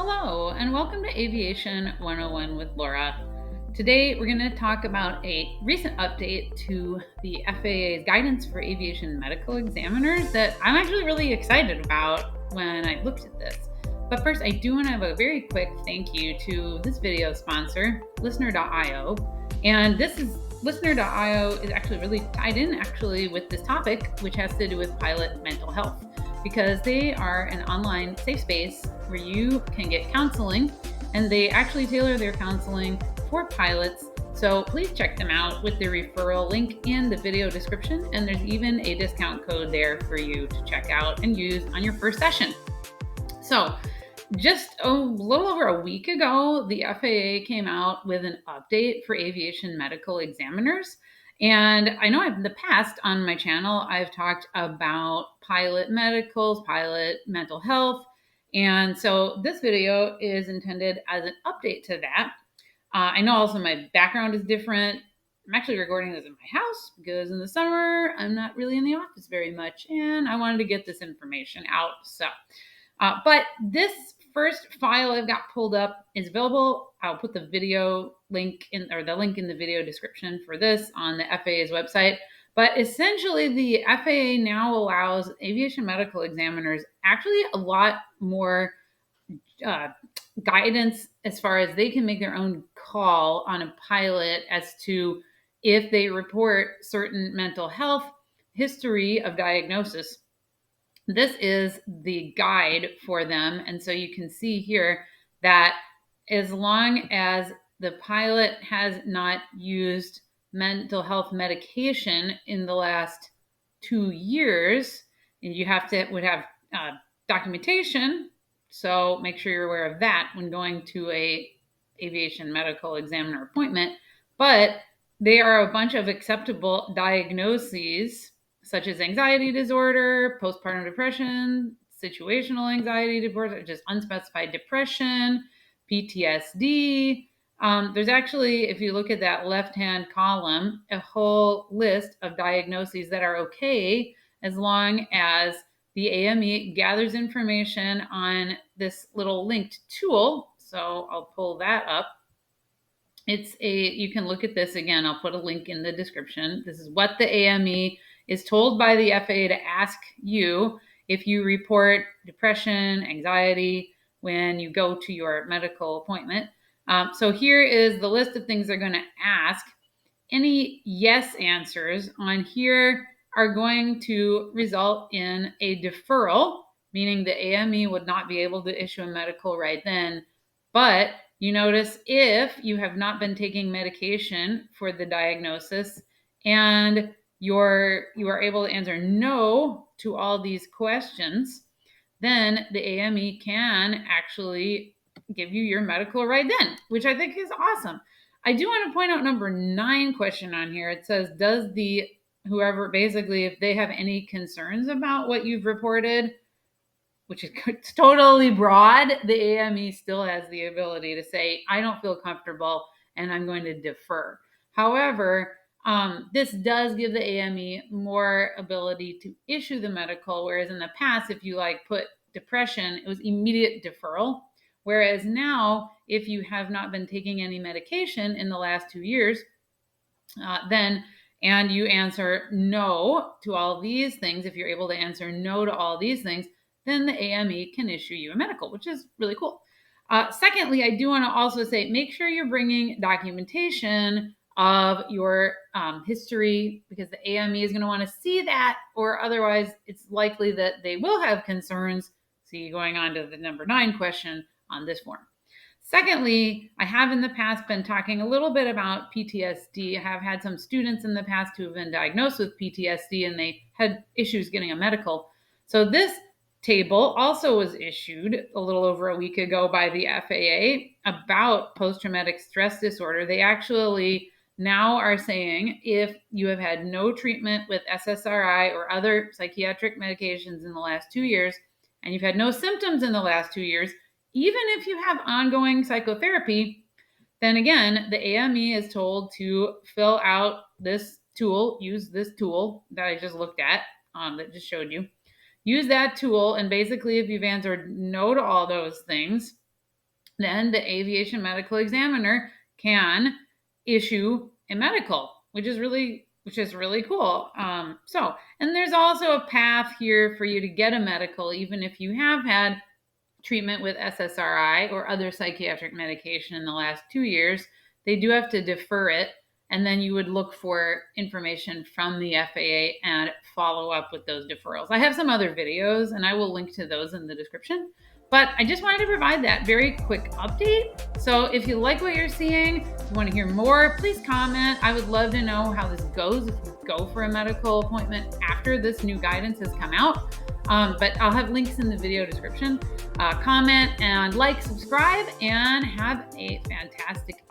Hello, and welcome to Aviation 101 with Laura. Today, we're going to talk about a recent update to the FAA's guidance for aviation medical examiners that I'm actually really excited about when I looked at this. But first, I do want to have a very quick thank you to this video sponsor, listener.io. And listener.io is actually really tied in with this topic, which has to do with pilot mental health, because they are an online safe space where you can get counseling, and they actually tailor their counseling for pilots. So please check them out with the referral link in the video description, and there's even a discount code there for you to check out and use on your first session. So just a little over a week ago, the FAA came out with an update for aviation medical examiners. And I know in the past on my channel, I've talked about pilot medicals, pilot mental health. And so this video is intended as an update to that. I know also my background is different. I'm actually recording this in my house because in the summer, I'm not really in the office very much. And I wanted to get this information out. But this first file I've got pulled up is available. I'll put the video link in, or the link in the video description for this on the FAA's website. But essentially, the FAA now allows aviation medical examiners actually a lot more guidance as far as they can make their own call on a pilot as to if they report certain mental health history of diagnosis. This is the guide for them. And so you can see here that as long as the pilot has not used mental health medication in the last 2 years, and you would have documentation. So make sure you're aware of that when going to a aviation medical examiner appointment. But there are a bunch of acceptable diagnoses, such as anxiety disorder, postpartum depression, situational anxiety disorder, just unspecified depression, PTSD. There's actually, if you look at that left-hand column, a whole list of diagnoses that are okay as long as the AME gathers information on this little linked tool. So I'll pull that up. You can look at this again. I'll put a link in the description. This is what the AME is told by the FAA to ask you if you report depression, anxiety when you go to your medical appointment. So here is the list of things they're going to ask. Any yes answers on here are going to result in a deferral, meaning the AME would not be able to issue a medical right then. But you notice if you have not been taking medication for the diagnosis and you are able to answer no to all these questions, then the AME can actually give you your medical right then, which I think is awesome. I do want to point out number 9 question on here. It says, does the whoever, basically, if they have any concerns about what you've reported, which is totally broad, the AME still has the ability to say, I don't feel comfortable and I'm going to defer. However, this does give the AME more ability to issue the medical, whereas in the past, if you put depression, it was immediate deferral. Whereas now, if you have not been taking any medication in the last 2 years, and you answer no to all these things, if you're able to answer no to all these things, then the AME can issue you a medical, which is really cool. Secondly, I do want to also say, make sure you're bringing documentation of your history, because the AME is going to want to see that, or otherwise it's likely that they will have concerns. See, going on to the number 9 question on this form. Secondly, I have in the past been talking a little bit about PTSD. I have had some students in the past who have been diagnosed with PTSD and they had issues getting a medical. So this table also was issued a little over a week ago by the FAA about post-traumatic stress disorder. They actually now are saying if you have had no treatment with SSRI or other psychiatric medications in the last 2 years, and you've had no symptoms in the last 2 years, even if you have ongoing psychotherapy, then again, the AME is told to fill out this tool, use this tool that I just looked at, that just showed you. Use that tool, and basically if you've answered no to all those things, then the aviation medical examiner can issue a medical, which is really cool. And there's also a path here for you to get a medical, even if you have had treatment with SSRI or other psychiatric medication in the last 2 years. They do have to defer it, and then you would look for information from the FAA and follow up with those deferrals. I have some other videos, and I will link to those in the description. But I just wanted to provide that very quick update. So if you like what you're seeing, if you want to hear more, please comment. I would love to know how this goes if you go for a medical appointment after this new guidance has come out. But I'll have links in the video description. Comment and like, subscribe, and have a fantastic